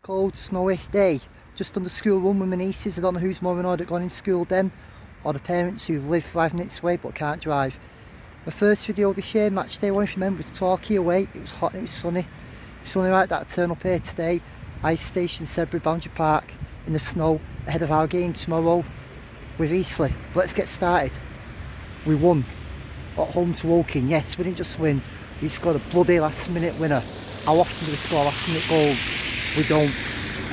Cold, snowy day. Just on the school run with my nieces. I don't know who's more annoyed at going in school then, or the parents who live 5 minutes away but can't drive. My first video this year, match day, I want to remember, was Torquay away. It was hot and it was sunny. It's only right that I turn up here today, Ice Station, Sedbury, Boundary Park, in the snow, ahead of our game tomorrow with Eastleigh. But let's get started. We won at home to Woking. Yes, we didn't just win, we scored a bloody last minute winner. How often do we score last minute goals? We don't.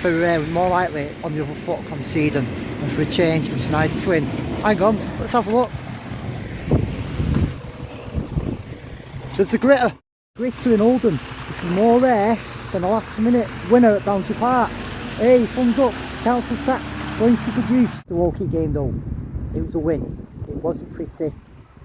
Very rare, we're more likely on the other foot conceding. And for a change, it was nice to win. Hang on, let's have a look. There's a gritter in Oldham. This is more rare than a last minute winner at Boundary Park. Hey, thumbs up, council tax going to good use. The Woking game though, it was a win. It wasn't pretty,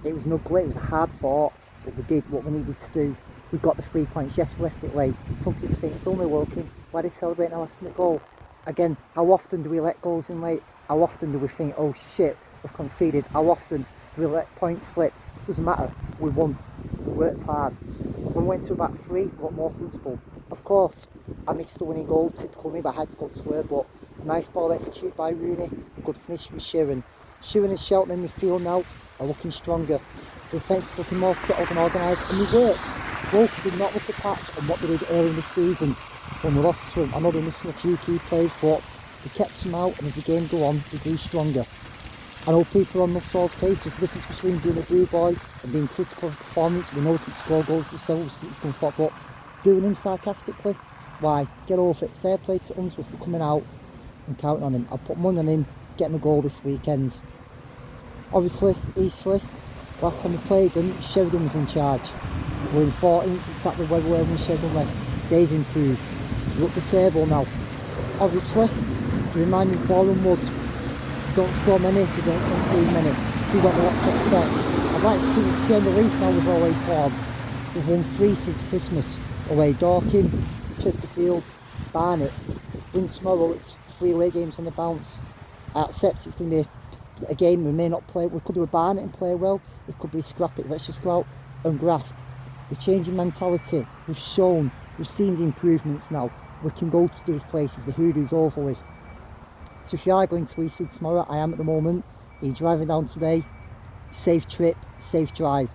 it was ugly, it was a hard fought, but we did what we needed to do. We got the 3 points. Yes, we left it late. Some people think it's only Woking. Why are they celebrating a last minute goal? Again, how often do we let goals in late? How often do we think, oh shit, we've conceded? How often do we let points slip? Doesn't matter. We won. We worked hard. When we went to about 3, we got more comfortable. Of course, I missed the winning goal. Typical me, my head's got to swear, but a nice ball executed by Rooney. A good finish from Sheeran. Sheeran and Shelton in midfield now are looking stronger. The defence is looking more settled and organised, and we worked. Woking did not look the patch on what they did early in the season when we lost to them. I know they're missing a few key players, but we kept them out, and as the game go on, we grew stronger. I know people are on Nuttall's case. There's a difference between being a boo boy and being critical of performance. We know we can score goals to sell, we think it's going for, but doing him sarcastically, why? Get over it. Fair play to Unsworth for coming out and counting on him. I'll put money on him getting a goal this weekend. Obviously, Eastleigh, last time we played them, Sheridan was in charge. We're in 14th, exactly where we were when Sheridan left. They've improved. Look at the table now. Obviously, you remind me of Boreham Wood. You don't score many, you don't concede many, so you don't know what to expect. I'd like to keep the turn the leaf now with away form. We've won 3 since Christmas. Away Dorking, Chesterfield, Barnet. Win tomorrow, it's 3 away games on the bounce. I accept it's going to be a game we may not play. We could do a Barnet and play well. It could be scrappy. Let's just go out and graft. The change in mentality, we've shown, we've seen the improvements now. We can go to these places, the hoodoo's over with. So if you are going to Eastleigh tomorrow, I am at the moment. Are you driving down today? Safe trip, safe drive.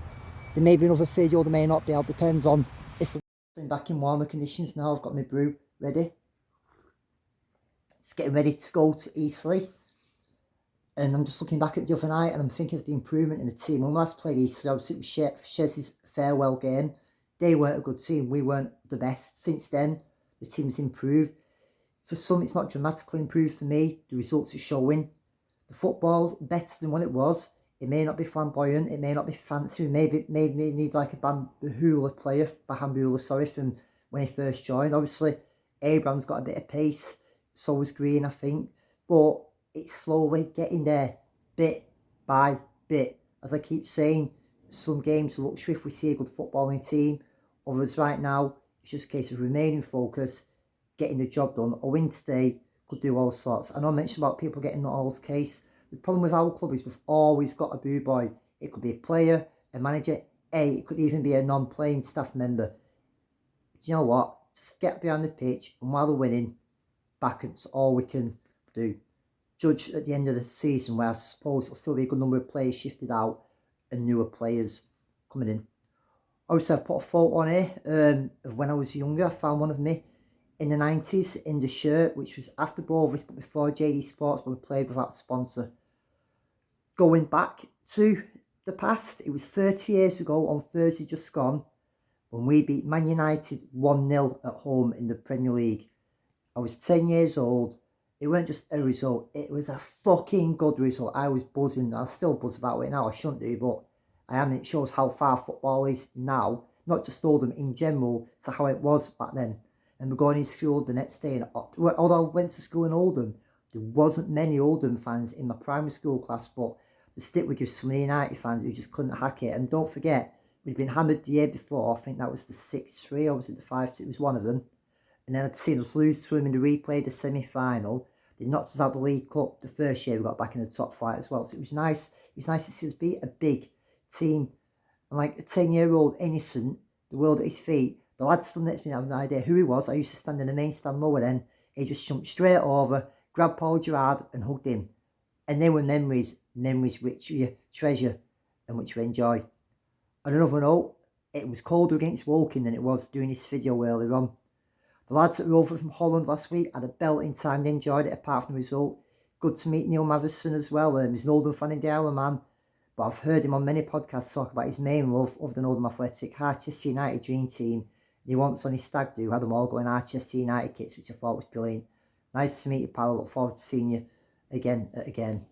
There may be another video, there may not be. It depends on if we're back in warmer conditions now. I've got my brew ready. Just getting ready to go to Eastleigh. And I'm just looking back at the other night and I'm thinking of the improvement in the team. When we last played Eastleigh, obviously it was Chez's farewell game. They weren't a good team, we weren't the best. Since then, the team's improved. For some, it's not dramatically improved. For me, the results are showing. The football's better than what it was. It may not be flamboyant, it may not be fancy. Maybe need like a Bambula player, from when he first joined. Obviously, Abraham's got a bit of pace, so was Green, I think. But it's slowly getting there, bit by bit. As I keep saying, some games are luxury if we see a good footballing team. Others right now, it's just a case of remaining focused, getting the job done. A win today could do all sorts. I know I mentioned about people getting Nuttall's case. The problem with our club is we've always got a boo boy. It could be a player, a manager, it could even be a non-playing staff member. Do you know what? Just get behind the pitch, and while they're winning, back it's all we can do. Judge at the end of the season, where I suppose there'll still be a good number of players shifted out and newer players coming in. Obviously, I've put a photo on here of when I was younger. I found one of me in the 90s in the shirt, which was after Bovis but before JD Sports, but we played without a sponsor. Going back to the past, it was 30 years ago on Thursday just gone when we beat Man United 1-0 at home in the Premier League. I was 10 years old. It weren't just a result, it was a fucking good result. I was buzzing. I still buzz about it now. I shouldn't do, but I am. It shows how far football is now, not just Oldham in general, to how it was back then. And we're going in school the next day, and although I went to school in Oldham, there wasn't many Oldham fans in my primary school class, but the stick would give so many United fans who just couldn't hack it. And don't forget, we'd been hammered the year before. I think that was the 6-3, or was it the 5-2? It was one of them. And then I'd seen us lose to him in the replay, the semi-final. They knocked us out the League Cup the first year. We got back in the top flight as well. So it was nice. It was nice to see us beat a big team. And like a 10-year-old innocent, the world at his feet. The lad stood next to me, I have no idea who he was. I used to stand in the main stand lower then. He just jumped straight over, grabbed Paul Gerrard and hugged him. And they were memories which you treasure and which you enjoy. On another note, it was colder against Woking than it was doing this video earlier on. The lads that were over from Holland last week had a belting time. They enjoyed it apart from the result. Good to meet Neil Matheson as well. He's an Oldham fan in the Isle of Man, but I've heard him on many podcasts talk about his main love of the Oldham Athletic, Harchester United dream team. And he once on his stag do had them all going Harchester United kits, which I thought was brilliant. Nice to meet you, pal. I look forward to seeing you again at a game.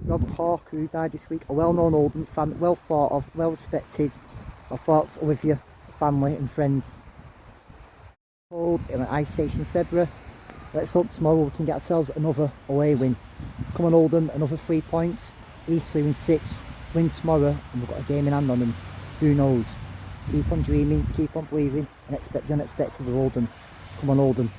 Rob Cork, who died this week, a well-known Oldham fan, well thought of, well respected. My thoughts are with your family and friends. Cold in an ice station Sebra. Let's hope tomorrow we can get ourselves another away win. Come on Oldham, another 3 points. Eastleigh in 6, win tomorrow and we've got a game in hand on them. Who knows? Keep on dreaming, keep on believing and expect the unexpected of Oldham. Come on Oldham.